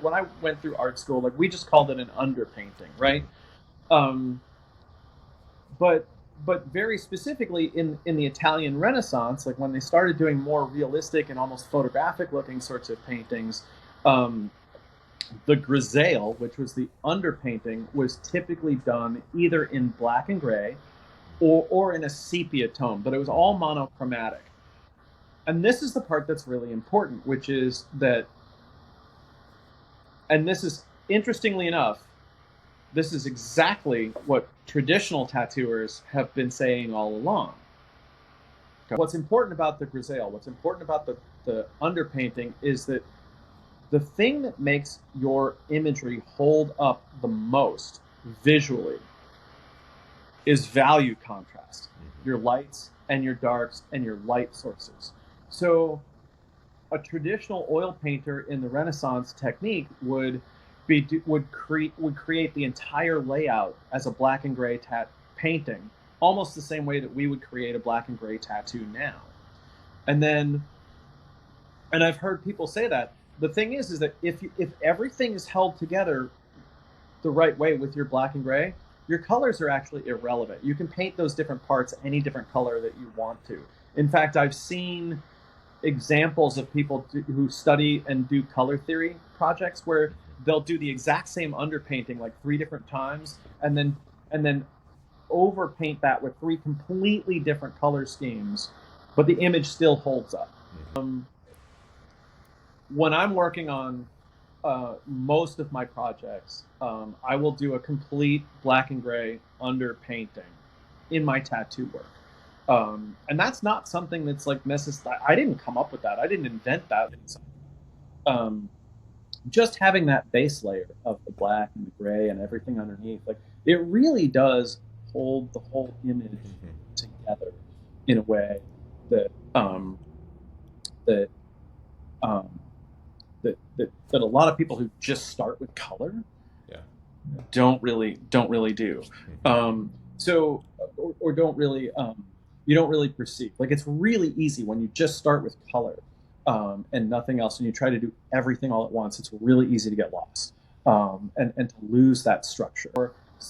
when I went through art school, like we just called it an underpainting, right? Um, but very specifically in the Italian Renaissance, like when they started doing more realistic and almost photographic looking sorts of paintings, um, the grisaille, which was the underpainting, was typically done either in black and gray or in a sepia tone, but it was all monochromatic. And this is the part that's really important, which is that, and this is interestingly enough, this is exactly what traditional tattooers have been saying all along. What's important about the grisaille, what's important about the underpainting is that the thing that makes your imagery hold up the most visually is value contrast, your lights and your darks and your light sources. So a traditional oil painter in the Renaissance technique would create the entire layout as a black and gray painting, almost the same way that we would create a black and gray tattoo now. And then, and I've heard people say that the thing is that if everything is held together the right way with your black and gray, your colors are actually irrelevant. You can paint those different parts any different color that you want to. In fact, I've seen examples of people who study and do color theory projects where they'll do the exact same underpainting like 3 different times and then overpaint that with 3 completely different color schemes, but the image still holds up. When I'm working on most of my projects, I will do a complete black and gray underpainting in my tattoo work. And that's not something that's like necessary. I didn't come up with that. I didn't invent that. Um, just having that base layer of the black and the gray and everything underneath, like it really does hold the whole image together in a way that that um, that a lot of people who just start with color Yeah. don't really do. So or don't really you don't really perceive. Like it's really easy when you just start with color and nothing else, and you try to do everything all at once. It's really easy to get lost and to lose that structure.